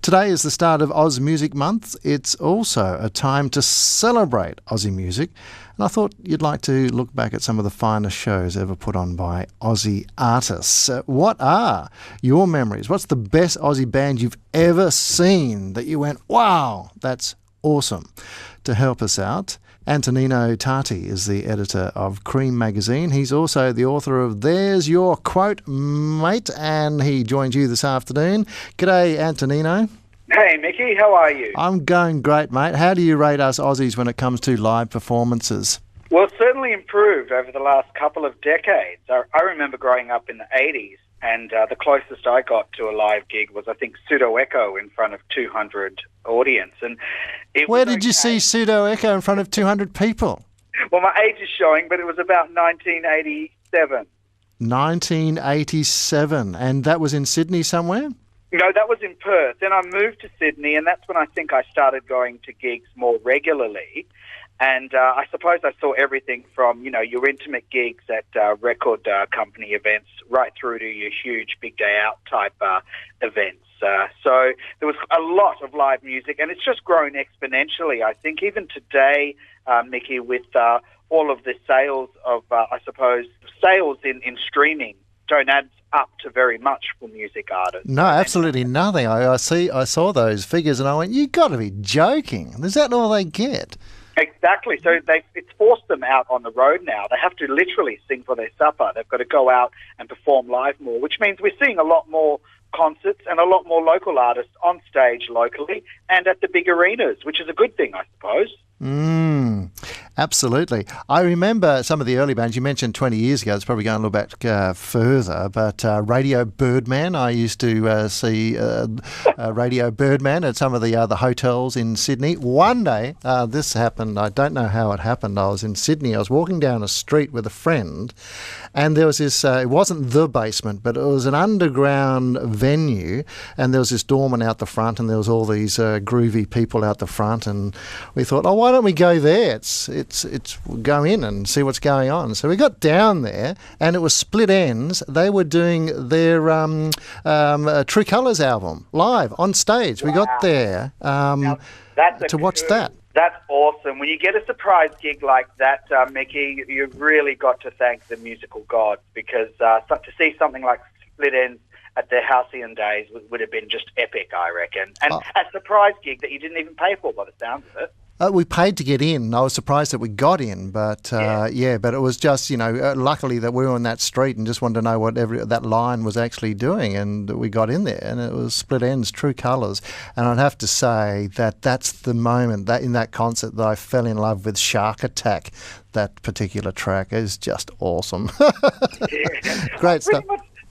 Today is the start of Oz Music Month. It's also a time to celebrate Aussie music. And I thought you'd like to look back at some of the finest shows ever put on by Aussie artists. What are your memories? What's the best Aussie band you've ever seen that you went, wow, that's awesome? To help us out, Antonino Tati is the editor of Cream magazine. He's also the author of There's Your Quote, Mate, and he joins you this afternoon. G'day, Antonino. Hey, Mickey, how are you? I'm going great, mate. How do you rate us Aussies when it comes to live performances? Well, it's certainly improved over the last couple of decades. I remember growing up in the 80s, and the closest I got to a live gig was, I think, Pseudo Echo in front of 200 audience. And Where did you see Pseudo Echo in front of 200 people? Well, my age is showing, but it was about 1987. 1987. And that was in Sydney somewhere? No, that was in Perth. Then I moved to Sydney, and that's when I think I started going to gigs more regularly. And I suppose I saw everything from, your intimate gigs at record company events right through to your huge big day out type events. So there was a lot of live music, and it's just grown exponentially. I think even today, Mickey, with all of the sales of, sales in streaming don't add up to very much for music artists. No, absolutely nothing. I saw those figures, and I went, "You got to be joking! Is that all they get?" Exactly. So it's forced them out on the road now. They have to literally sing for their supper. They've got to go out and perform live more, which means we're seeing a lot more concerts and a lot more local artists on stage locally and at the big arenas, which is a good thing, I suppose. Absolutely. I remember some of the early bands. You mentioned 20 years ago. It's probably going a little bit further, but Radio Birdman. I used to see Radio Birdman at some of the hotels in Sydney. One day, this happened. I don't know how it happened. I was in Sydney. I was walking down a street with a friend, and there was this, it wasn't the basement, but it was an underground venue, and there was this doorman out the front, and there was all these groovy people out the front, and we thought, why don't we go there? It's go in and see what's going on. So we got down there, and it was Split Enz. They were doing their True Colours album live on stage. We got there to watch that. That's awesome. When you get a surprise gig like that, Mickey, you've really got to thank the musical gods, because to see something like Split Enz at their halcyon days would have been just epic, I reckon. And a surprise gig that you didn't even pay for by the sounds of it. We paid to get in. I was surprised that we got in, but but it was just, luckily that we were on that street and just wanted to know what that line was actually doing, and we got in there, and it was Split Enz, True Colours. And I'd have to say that that's the moment that in that concert that I fell in love with Shark Attack. That particular track is just awesome. Great stuff.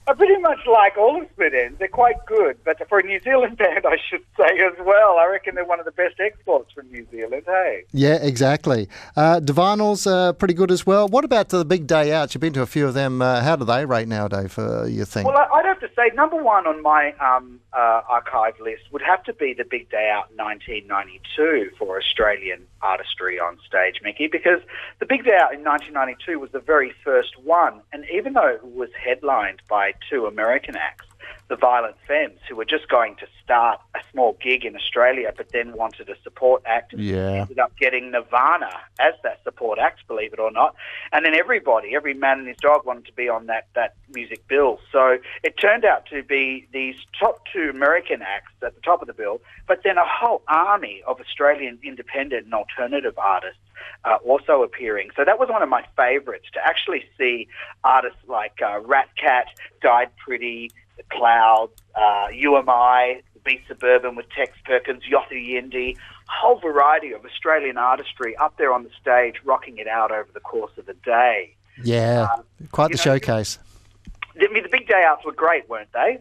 I pretty much like all of Split Enz. They're quite good, but for a New Zealand band, I should say as well, I reckon they're one of the best exports from New Zealand, hey? Yeah, exactly. Divinal's pretty good as well. What about the big day outs? You've been to a few of them. How do they rate nowadays for your thing? Well, I'd have to say number one on my archive list would have to be the Big Day Out 1992 for Australian artistry on stage, Mickey, because the Big Day Out in 1992 was the very first one, and even though it was headlined by two American acts, the Violent Femmes, who were just going to start a small gig in Australia but then wanted a support act. Ended up getting Nirvana as that support act, believe it or not. And then every man and his dog wanted to be on that music bill. So it turned out to be these top two American acts at the top of the bill, but then a whole army of Australian independent and alternative artists also appearing. So that was one of my favourites, to actually see artists like Rat Cat, Died Pretty, The Clouds, UMI, The Beat Suburban with Tex Perkins, Yothu Yindi, a whole variety of Australian artistry up there on the stage, rocking it out over the course of the day. Yeah, quite the showcase. The big day outs were great, weren't they?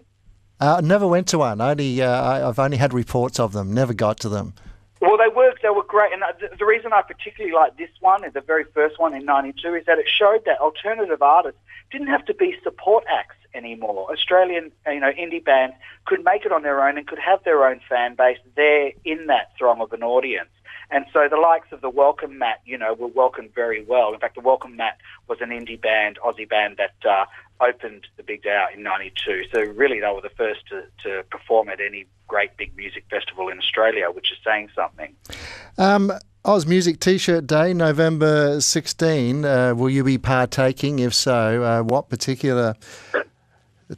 I never went to one. I've only had reports of them, never got to them. Well, they were great, and the reason I particularly like this one, the very first one in 92, is that it showed that alternative artists didn't have to be support acts anymore. Australian, indie bands could make it on their own and could have their own fan base there in that throng of an audience. And so the likes of the Welcome Mat, were welcomed very well. In fact, the Welcome Mat was an indie band, Aussie band that opened the Big Day Out in 92. So really they were the first to perform at any great big music festival in Australia, which is saying something. Oz Music T-shirt Day, November 16. Will you be partaking? If so, what particular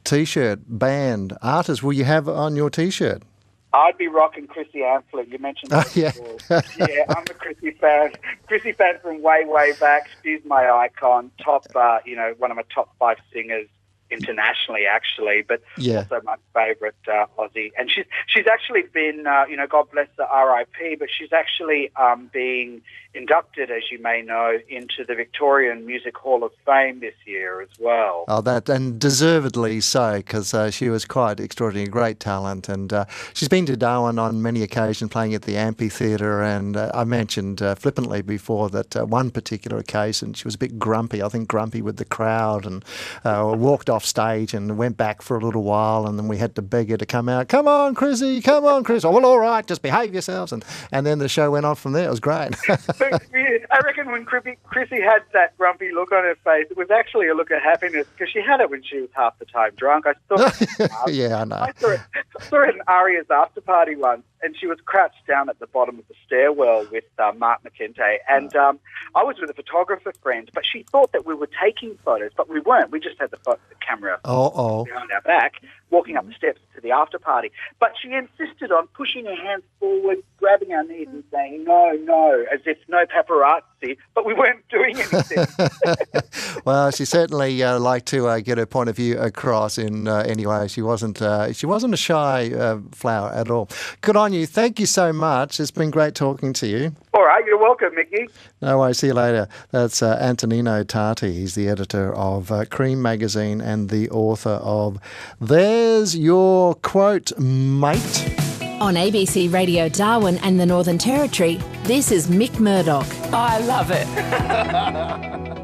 T-shirt, band, artist will you have on your T-shirt? I'd be rocking Chrissy Amphlett. You mentioned that before. Yeah, I'm a Chrissy fan. Chrissy fan from way, way back. She's my icon. Top, one of my top 5 singers internationally, actually, but also my favourite Aussie. And she's actually been, God bless the RIP, but she's actually being inducted, as you may know, into the Victorian Music Hall of Fame this year as well. Oh, and deservedly so, because she was quite extraordinary, great talent, and she's been to Darwin on many occasions, playing at the amphitheatre, and I mentioned flippantly before that one particular occasion she was a bit grumpy, I think grumpy with the crowd, and walked off stage and went back for a little while, and then we had to beg her to come out. Come on, Chrissy, come on, Chris. Oh, well, all right, just behave yourselves, and then the show went on from there. It was great. I reckon when Chrissy had that grumpy look on her face, it was actually a look of happiness, because she had it when she was half the time drunk. I saw yeah, I know. I saw her at Aria's after party once, and she was crouched down at the bottom of the stairwell with Mark McKenty, and I was with a photographer friend, but she thought that we were taking photos, but we weren't. We just had the camera behind our back, walking up the steps to the after party. But she insisted on pushing her hands forward, grabbing our knees and saying, no, as if no paparazzi, but we weren't doing anything. Well, she certainly liked to get her point of view across in any way. She wasn't a shy flower at all. Good on you. Thank you so much. It's been great talking to you. All right, you're welcome, Mickey. No worries. See you later. That's Antonino Tati. He's the editor of Cream magazine and the author of There's Your Quote, Mate. On ABC Radio Darwin and the Northern Territory, this is Mick Murdoch. I love it.